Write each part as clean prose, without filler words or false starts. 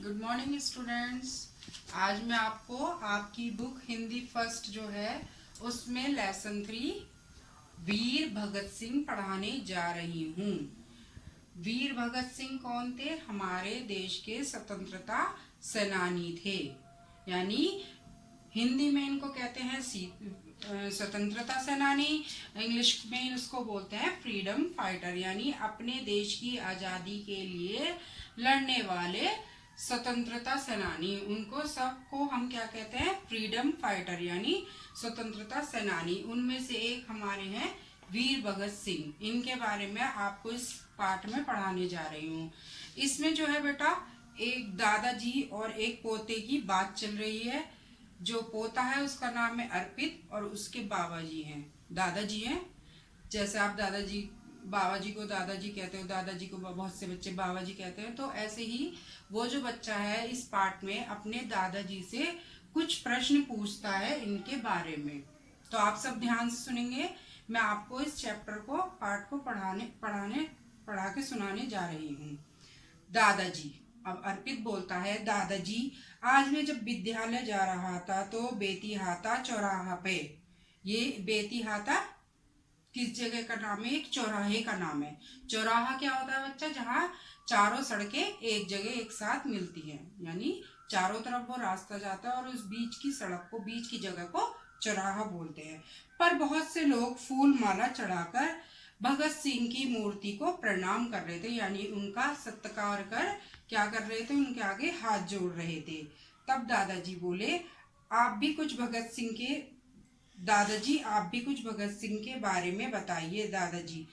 Good morning students. आज मैं आपको आपकी बुक हिंदी फर्स्ट जो है उसमें लेसन 3 वीर भगत सिंह पढ़ाने जा रही हूँ। वीर भगत सिंह कौन थे? हमारे देश के स्वतंत्रता सेनानी थे, यानी हिंदी में इनको कहते हैं स्वतंत्रता सेनानी, इंग्लिश में इसको बोलते हैं फ्रीडम फाइटर, यानी अपने देश की आज़ादी के लिए लड़ने वाले स्वतंत्रता सेनानी। उनको सबको हम क्या कहते हैं? फ्रीडम फाइटर यानी स्वतंत्रता सेनानी। उनमें से एक हमारे हैं वीर भगत सिंह। इनके बारे में आपको इस पाठ में पढ़ाने जा रही हूँ। इसमें जो है बेटा, एक दादाजी और एक पोते की बात चल रही है। जो पोता है उसका नाम है अर्पित और उसके बाबा जी हैं, दादाजी हैं। जैसे आप दादाजी बाबा जी को दादाजी कहते हो, दादाजी को बहुत से बच्चे बाबा जी कहते हैं, तो ऐसे ही वो जो बच्चा है इस पाठ में अपने दादाजी से कुछ प्रश्न पूछता है इनके बारे में। तो आप सब ध्यान से सुनेंगे। मैं आपको इस चैप्टर को पाठ को पढ़ा के सुनाने जा रही हूँ। दादाजी। अब अर्पित बोलता है, दादाजी आज मैं जब विद्यालय जा रहा था तो बेतीहाता चौराहा पे, ये बेतीहाता किस जगह का नाम है? एक चौराहे का नाम है। चौराहा क्या होता है बच्चा? जहाँ चारों सड़कें एक जगह एक साथ मिलती हैं, यानी चारों तरफ वो रास्ता जाता है और उस बीच की सड़क को, बीच की जगह को चौराहा बोलते हैं। पर बहुत से लोग फूल माला चढ़ाकर भगत सिंह की मूर्ति को प्रणाम कर रहे थे, यानी उनका सत्कार कर क्या कर रहे थे? उनके आगे हाथ जोड़ रहे थे। तब दादाजी बोले, आप भी कुछ भगत सिंह के दादाजी आप भी कुछ भगत सिंह के बारे में बताइए। दादाजी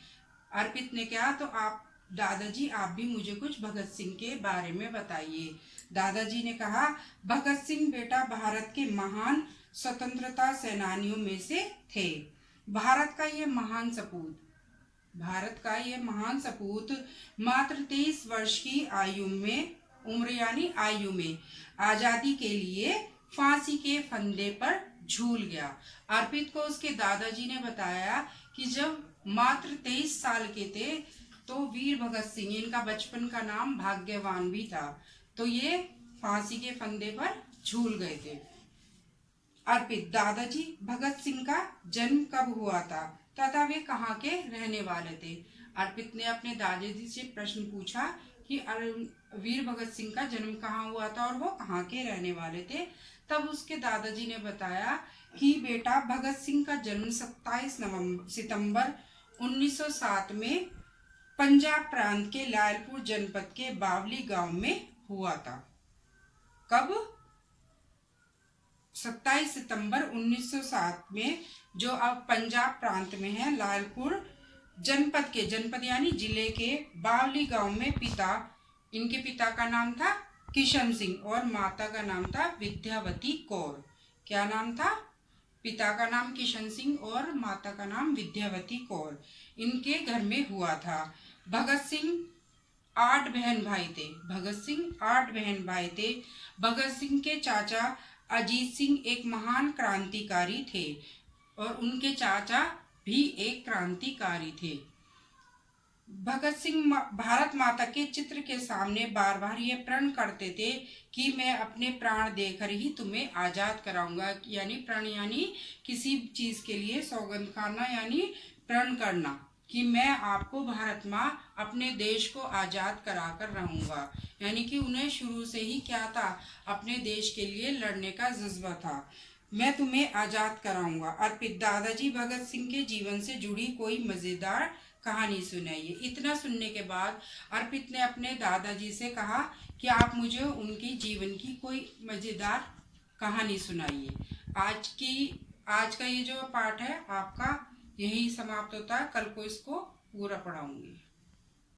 अर्पित ने कहा, तो आप दादाजी आप भी मुझे कुछ भगत सिंह के बारे में बताइए। दादाजी ने कहा, भगत सिंह बेटा भारत के महान स्वतंत्रता सेनानियों में से थे। भारत का ये महान सपूत मात्र 23 वर्ष की आयु में आजादी के लिए फांसी के फंदे पर झूल गया। अर्पित को उसके दादाजी ने बताया कि जब मात्र 23 साल के थे तो वीर भगत सिंह, इनका बचपन का नाम भाग्यवान भी था, तो ये फांसी के फंदे पर झूल गए थे। अर्पित, दादाजी भगत सिंह का जन्म कब हुआ था तथा वे कहाँ के रहने वाले थे? अर्पित ने अपने दादाजी से प्रश्न पूछा कि वीर भगत सिंह का जन्म कहाँ हुआ था और वो कहाँ के रहने वाले थे। तब उसके दादाजी ने बताया कि बेटा भगत सिंह का जन्म 27 सितंबर 1907 में पंजाब प्रांत के लायलपुर जनपद के बावली गांव में हुआ था। कब? 27 सितंबर 1907 में, जो अब पंजाब प्रांत में है, लायलपुर जनपद यानी जिले के बावली गांव में इनके पिता का नाम था किशन सिंह और माता का नाम था विद्यावती कौर। क्या नाम था? पिता का नाम किशन सिंह और माता का नाम विद्यावती कौर। इनके घर में हुआ था। भगत सिंह 8 बहन भाई थे। भगत सिंह के चाचा अजीत सिंह एक महान क्रांतिकारी थे और उनके चाचा भी एक क्रांतिकारी थे। भगत सिंह भारत माता के चित्र के सामने बार बार ये प्रण करते थे कि मैं अपने प्राण देकर ही तुम्हें आज़ाद कराऊंगा, यानी प्रण यानी किसी चीज़ के लिए सौगंध खाना, यानी प्रण करना कि मैं आपको भारत माँ अपने देश को आज़ाद करा कर रहूँगा। यानी कि उन्हें शुरू से ही क्या था? अपने देश के लिए लड़ने का जज्बा था। मैं तुम्हें आज़ाद कराऊंगा। अर्पित, दादाजी भगत सिंह के जीवन से जुड़ी कोई मज़ेदार कहानी सुनाइए। इतना सुनने के बाद अर्पित ने अपने दादाजी से कहा कि आप मुझे उनकी जीवन की कोई मज़ेदार कहानी सुनाइए। आज का ये जो पाठ है आपका यही समाप्त होता है। कल को इसको पूरा पढ़ाऊंगी।